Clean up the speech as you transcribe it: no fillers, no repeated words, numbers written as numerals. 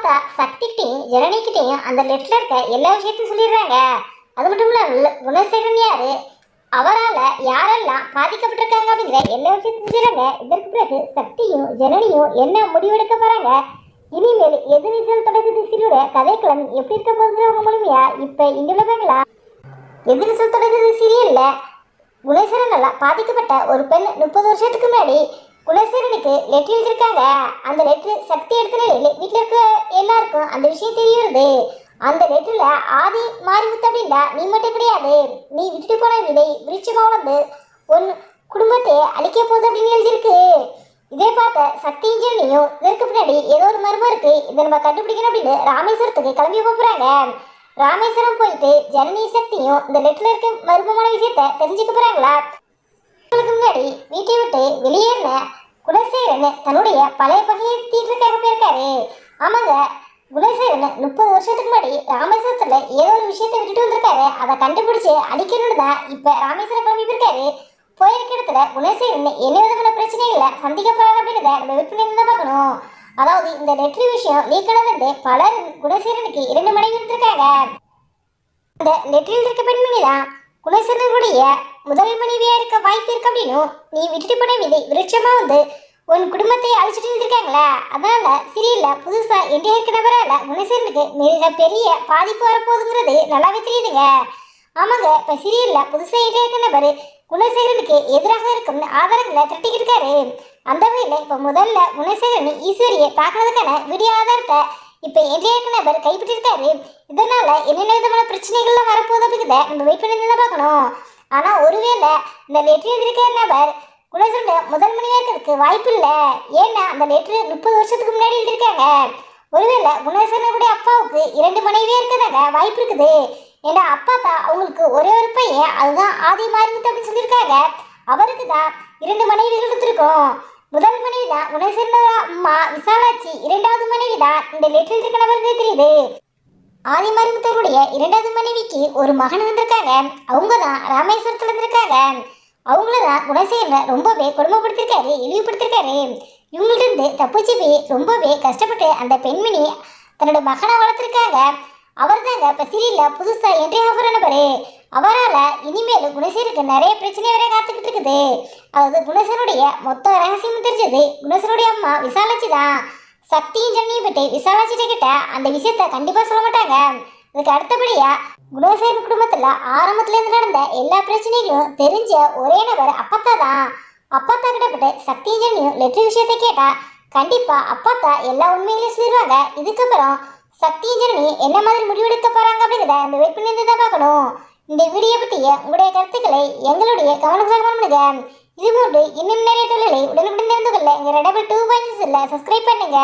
அப்பத்தா சக்திகிட்டையும் ஜனனிக்கிட்டையும் அந்த லெட்டர்ல இருக்க எல்லா விஷயத்தையும் சொல்லிடுறாங்க. அது மட்டும் இல்லாம குணசேகரன் யாரு, அவரால் யாரெல்லாம் பாதிக்கப்பட்டிருக்காங்க அப்படிங்கிற எல்லா விஷயத்தையும் சொல்லிடுறாங்க. இதற்கு பிறகு சக்தியும் ஜனனியும் என்ன முடிவெடுக்க போறாங்க, இனிமேல் எதிர்நீச்சல் தொடங்குது சீரோட கதைக்களம் எப்படி இருக்க போகுதுங்கிற முழுமையா இப்ப இங்க பாக்கலாம். எதிர்நீச்சல் தொடங்குது சீரியல்ல குணசேகரனால பாதிக்கப்பட்ட ஒரு பெண் 30 வருஷத்துக்கு முன்னாடி குணசேகரனுக்கு லெட்டர் எழுதியிருக்காங்க. அந்த லெட்டர் சக்தி எடுத்த நிலையில் வீட்டில் இருக்க எல்லாருக்கும் அந்த விஷயம் தெரிய வருது. அந்த லெட்டர்ல ஆதி மாரிமுத்து அப்படின்னா நீ மட்டும் கிடையாது, நீ விட்டுட்டு போன விதை விருட்சமா வளர்ந்து உன் குடும்பத்தை அழிக்க போகுது அப்படின்னு எழுதியிருக்கு. இதே பார்த்த சக்தி இன்ஜினியும் இதற்கு பின்னாடி ஏதோ ஒரு மர்மம் இருக்கு, இதை நம்ம கண்டுபிடிக்கணும் அப்படின்னு ராமேஸ்வரத்துக்கு கிளம்பி போறாங்க. ராமேஸ்வரம் போயிட்டு ஜனனி சக்தியும் இந்த லெட்டர்ல இருக்க மர்மமான விஷயத்த தெரிஞ்சுக்க போறாங்களா. முன்னாடி வீட்டை விட்டு வெளியேறின குணசேகரன் தன்னுடைய பழைய பகையை தீர்றதுக்காக போயிருக்காரு. ஆமாங்க, குணசேகரன் 30 வருஷத்துக்கு முன்னாடி ராமேஸ்வரத்துல ஏதோ ஒரு விஷயத்தை விட்டுட்டு வந்திருக்காரு. அதை கண்டுபிடிச்சு அடிக்கணும்னு தான் இப்ப ராமேஸ்வரம் கிளம்பி போயிருக்காரு. போயிருக்க இடத்துல குணசேகரன் என்ன விதமான பிரச்சனைகளை சந்திக்க போறாரு அப்படிங்கிறத நம்ம வெயிட் பண்ணி தான் பார்க்கணும். அதாவது இந்த லெட்டர் விஷயம் லீக்கலந்து பலர் குணசேகரனுக்கு 2 மனைவி இருந்திருக்காங்க. அந்த லெட்டரில் இருக்க பெண்மணி தான் குணசேகரனுடைய முதல் மனைவியா இருக்க வாய்ப்பு இருக்கு அப்படின்னும், நீ விட்டுட்டு போன விதை விருட்சமா வந்து உன் குடும்பத்தை அழிச்சிட்டு இருந்திருக்காங்களா. அதனால சீரியல்ல புதுசா என்கிட்ட இருக்க நபரால குணசேகரனுக்கு மிக பெரிய பாதிப்பு வரப்போகுதுங்கிறது நல்லாவே தெரியுதுங்க. ஆமாங்க, இப்ப சீரியல்ல புதுசா என்கிட்ட இருக்க நபர் குணசேகரனுக்கு எதிராக இருக்கும் ஆதாரங்களை திரட்டிக்கிட்டு இருக்காரு. அந்த வகையில இப்ப முதல்ல குணசேகரன் ஈஸ்வரியை தாக்குனதுக்கான வீடியோ ஆதாரத்தை இப்ப என்கிட்ட இருக்க நபர் கைப்பற்றிருக்காரு. இதனால என்னென்ன விதமான பிரச்சனைகள்லாம் வரப்போகுது அப்படிங்கிறத நம்ம வெயிட் பண்ணி தான் பார்க்கணும். ஆனா ஒருவேளை இந்த லெட்டர் எழுதியிருக்கிற நபர் குணசேகரன் முதல் மனைவியா இருக்கிறதுக்கு வாய்ப்பு இல்லை. ஏன்னா அந்த லெட்டர் 30 வருஷத்துக்கு முன்னாடி எழுதியிருக்காங்க. ஒருவேளை குணசேகரனுடைய அப்பாவுக்கு 2 மனைவியா இருக்கிறதாங்க வாய்ப்பு இருக்குது. ஏன்னா அப்பா தான் அவங்களுக்கு ஒரே ஒரு பையன், அதுதான் ஆதி மாரிமுத்து அப்படின்னு சொல்லியிருக்காங்க. அவருக்கு தான் 2 மனைவிகள் இருந்திருக்கும். முதல் மனைவி தான் குணசேகரனோட அம்மா விசாலாட்சி, 2வது மனைவி தான் இந்த லெட்டர் எழுதியிருக்க நபருக்கு தெரியுது. ஆதி மாரிமுத்தருடைய 2வது மனைவிக்கு ஒரு மகன் வந்திருக்காங்க. அவங்க தான் ராமேஸ்வரத்துல இருந்திருக்காங்க. அவங்கள தான் குணசேகரன் ரொம்பவே கொடுமைப்படுத்திருக்காரு, இழிவுபடுத்திருக்காரு. இவங்கள்ட்ட இருந்து தப்பிச்சு போய் ரொம்பவே கஷ்டப்பட்டு அந்த பெண்மணி தன்னோட மகனை வளர்த்துருக்காங்க. அவர் தாங்க இப்போ சீரியல்ல புதுசா என்ட்ரி ஆகிற நபரு. அவரால் இனிமேல் குணசேகருக்கு நிறைய பிரச்சனை வரை காத்துக்கிட்டு இருக்குது. அதாவது குணசேகருடைய மொத்த ரகசியமும் தெரிஞ்சது குணசேகருடைய அம்மா விசாலாட்சி தான். சக்தியும் ஜன்னியும் பற்றி விசாலாட்சிட்ட கிட்ட அந்த விஷயத்த கண்டிப்பா சொல்ல மாட்டாங்க. அதுக்கு அடுத்தபடியா குணசேகரன் குடும்பத்துல ஆரம்பத்துல இருந்து நடந்த எல்லா பிரச்சனைகளும் தெரிஞ்ச ஒரே நபர் அப்பத்தா தான். அப்பத்தா கிட்டப்பட்டு சக்தியும் ஜன்னியும் லெட்டர் விஷயத்தை கேட்டா கண்டிப்பா அப்பத்தா எல்லா உண்மைகளையும் சொல்லிடுவாங்க. இதுக்கப்புறம் சக்தியும் ஜனனி என்ன மாதிரி முடிவெடுக்க போறாங்க அப்படிங்கிறத நம்ம வெயிட் பண்ணி தான் பார்க்கணும். இந்த வீடியோ பற்றிய உங்களுடைய கருத்துக்களை எங்களுடைய கவனமாக பண்ணுங்க. இது போன்று இன்னும் நிறைய தொழிலை உடனுக்குடன் தெரிந்து கொள்ள எங்கள் ரெடபிள் 2.0 சப்ஸ்கிரைப் பண்ணுங்க.